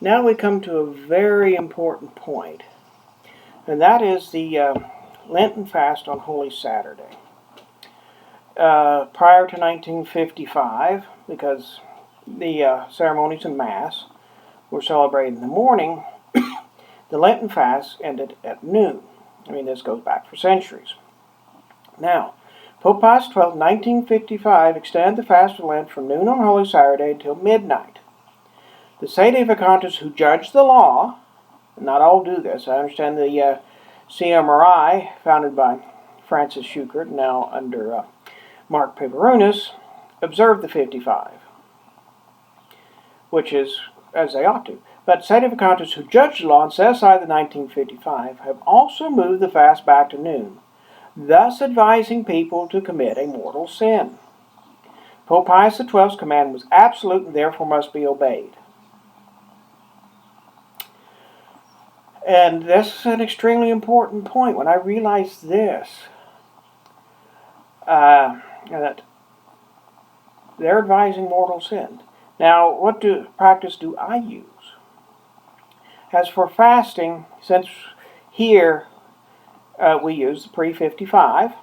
Now we come to a very important point, and that is the Lenten fast on Holy Saturday. Prior to 1955, because the ceremonies and Mass were celebrated in the morning, the Lenten fast ended at noon. I mean, this goes back for centuries. Now, Pope Pius XII, 1955, extended the fast of Lent from noon on Holy Saturday until midnight. The Sedevacantists who judge the law, and not all do this, I understand the CMRI, founded by Francis Schuchert, now under Mark Pivarunas, observed the 55, which is as they ought to. But Sedevacantists who judge the law and set aside the 1955 have also moved the fast back to noon, thus advising people to commit a mortal sin. Pope Pius XII's command was absolute and therefore must be obeyed. And this is an extremely important point. When I realized this, that they're advising mortal sin. Now, what practice do I use? As for fasting, since here we use the pre-55,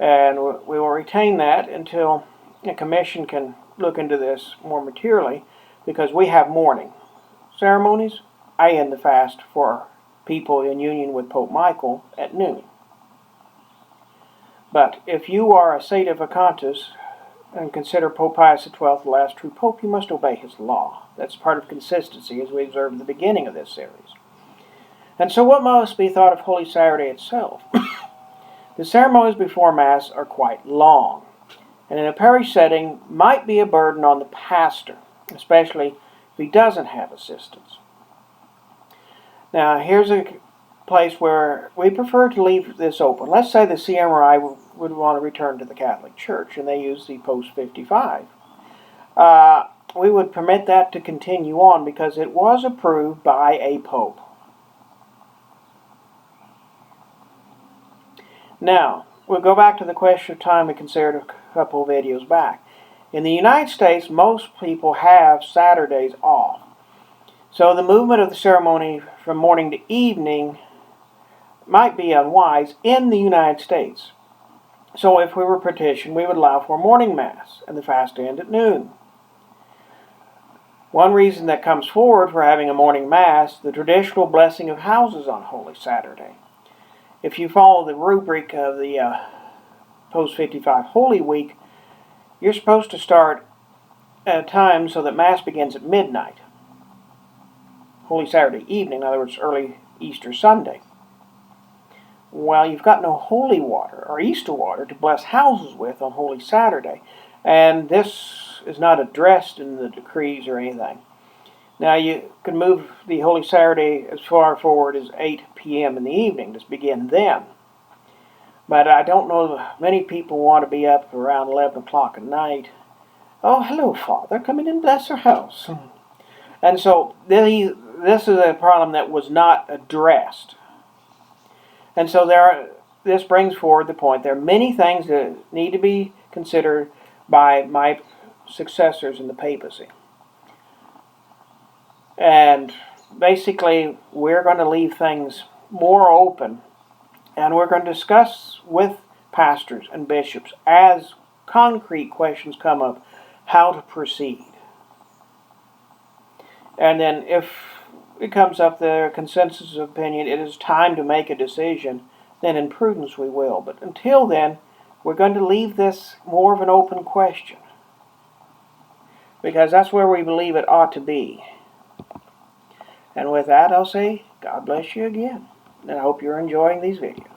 and we will retain that until the Commission can look into this more materially, because we have mourning ceremonies. I end the fast for people in union with Pope Michael at noon. But if you are a Sedevacantist and consider Pope Pius XII the last true Pope, you must obey his law. That's part of consistency, as we observed at the beginning of this series. And so what must be thought of Holy Saturday itself? The ceremonies before Mass are quite long, and in a parish setting might be a burden on the pastor, especially if he doesn't have assistance. Now, here's a place where we prefer to leave this open. Let's say the CMRI would want to return to the Catholic Church, and they use the post-55. We would permit that to continue on because it was approved by a pope. Now, we'll go back to the question of time we considered a couple of videos back. In the United States, most people have Saturdays off. So the movement of the ceremony from morning to evening might be unwise in the United States. So if we were petitioned, we would allow for a morning Mass and the fast to end at noon. One reason that comes forward for having a morning Mass, the traditional blessing of houses on Holy Saturday. If you follow the rubric of the post-55 Holy Week, you're supposed to start at a time so that Mass begins at midnight. Holy Saturday evening, in other words, early Easter Sunday. Well, you've got no holy water or Easter water to bless houses with on Holy Saturday, and this is not addressed in the decrees or anything. Now, you can move the Holy Saturday as far forward as 8 p.m. in the evening to begin then. But I don't know many people want to be up around 11 o'clock at night. Oh, hello, Father, come in and bless our house. And so this is a problem that was not addressed. And so this brings forward the point. There are many things that need to be considered by my successors in the papacy. And basically, we're going to leave things more open, and we're going to discuss with pastors and bishops as concrete questions come up how to proceed. And then if it comes up the consensus of opinion, it is time to make a decision, then in prudence we will. But until then, we're going to leave this more of an open question, because that's where we believe it ought to be. And with that, I'll say, God bless you again. And I hope you're enjoying these videos.